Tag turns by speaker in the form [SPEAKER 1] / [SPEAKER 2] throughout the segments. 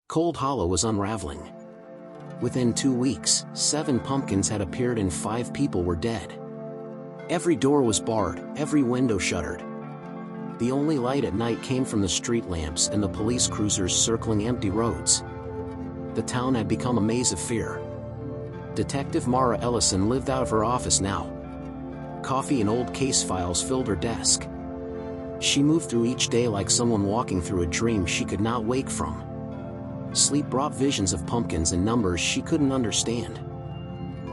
[SPEAKER 1] Cold Hollow was unraveling. Within 2 weeks, 7 pumpkins had appeared and 5 people were dead. Every door was barred, every window shuttered. The only light at night came from the street lamps and the police cruisers circling empty roads. The town had become a maze of fear. Detective Mara Ellison lived out of her office now. Coffee and old case files filled her desk. She moved through each day like someone walking through a dream she could not wake from. Sleep brought visions of pumpkins and numbers she couldn't understand.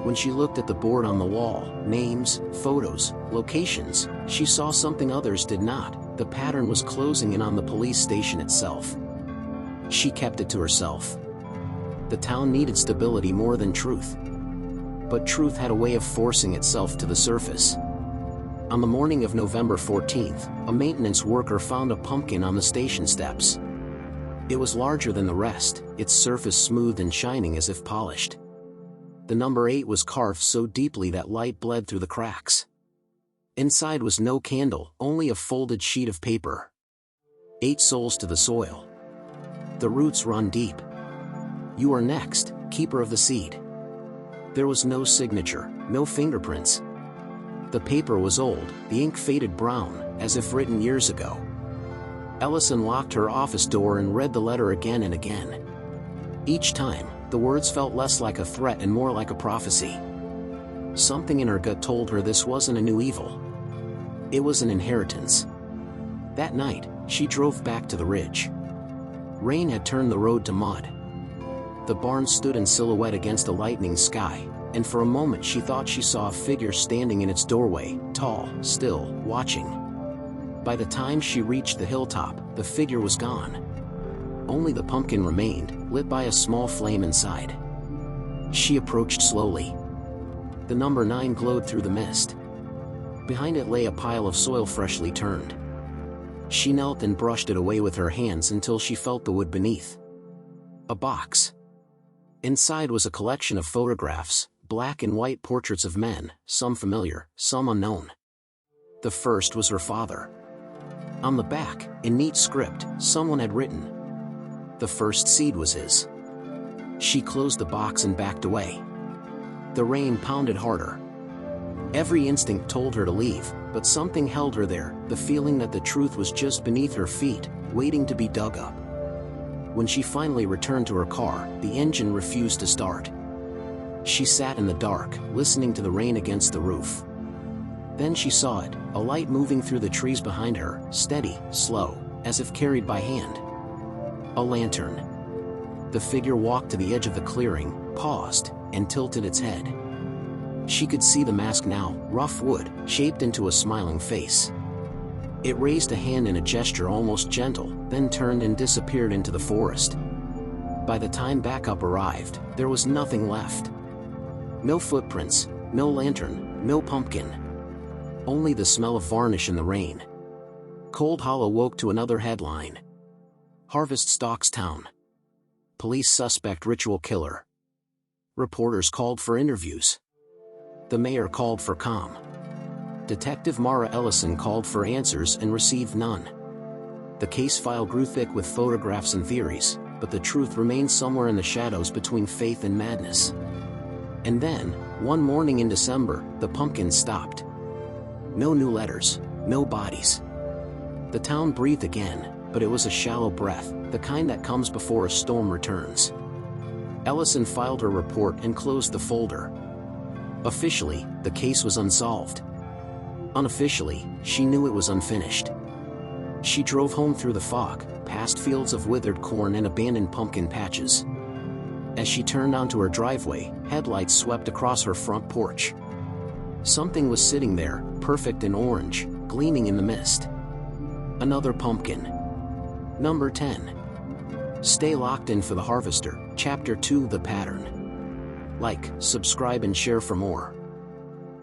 [SPEAKER 1] When she looked at the board on the wall, names, photos, locations, she saw something others did not. The pattern was closing in on the police station itself. She kept it to herself. The town needed stability more than truth. But truth had a way of forcing itself to the surface. On the morning of November 14th, a maintenance worker found a pumpkin on the station steps. It was larger than the rest, its surface smooth and shining as if polished. The number 8 was carved so deeply that light bled through the cracks. Inside was no candle, only a folded sheet of paper. 8 souls to the soil. The roots run deep. You are next, keeper of the seed. There was no signature, no fingerprints. The paper was old, the ink faded brown, as if written years ago. Ellison locked her office door and read the letter again and again. Each time, the words felt less like a threat and more like a prophecy. Something in her gut told her this wasn't a new evil. It was an inheritance. That night, she drove back to the ridge. Rain had turned the road to mud. The barn stood in silhouette against a lightening sky, and for a moment she thought she saw a figure standing in its doorway, tall, still, watching. By the time she reached the hilltop, the figure was gone. Only the pumpkin remained, lit by a small flame inside. She approached slowly. The number 9 glowed through the mist. Behind it lay a pile of soil freshly turned. She knelt and brushed it away with her hands until she felt the wood beneath. A box. Inside was a collection of photographs, black and white portraits of men, some familiar, some unknown. The first was her father. On the back, in neat script, someone had written, "The first seed was his." She closed the box and backed away. The rain pounded harder. Every instinct told her to leave, but something held her there, the feeling that the truth was just beneath her feet, waiting to be dug up. When she finally returned to her car, the engine refused to start. She sat in the dark, listening to the rain against the roof. Then she saw it, a light moving through the trees behind her, steady, slow, as if carried by hand. A lantern. The figure walked to the edge of the clearing, paused, and tilted its head. She could see the mask now, rough wood, shaped into a smiling face. It raised a hand in a gesture almost gentle, then turned and disappeared into the forest. By the time backup arrived, there was nothing left. No footprints, no lantern, no pumpkin. Only the smell of varnish in the rain. Cold Hollow woke to another headline. Harvest stalks town. Police suspect ritual killer. Reporters called for interviews. The mayor called for calm. Detective Mara Ellison called for answers and received none. The case file grew thick with photographs and theories, but the truth remained somewhere in the shadows between faith and madness. And then, one morning in December, the pumpkins stopped. No new letters, no bodies. The town breathed again, but it was a shallow breath, the kind that comes before a storm returns. Ellison filed her report and closed the folder. Officially, the case was unsolved. Unofficially, she knew it was unfinished. She drove home through the fog, past fields of withered corn and abandoned pumpkin patches. As she turned onto her driveway, headlights swept across her front porch. Something was sitting there, perfect in orange, gleaming in the mist. Another pumpkin. Number 10. Stay locked in for The Harvester, Chapter 2: The Pattern. Like, subscribe and share for more.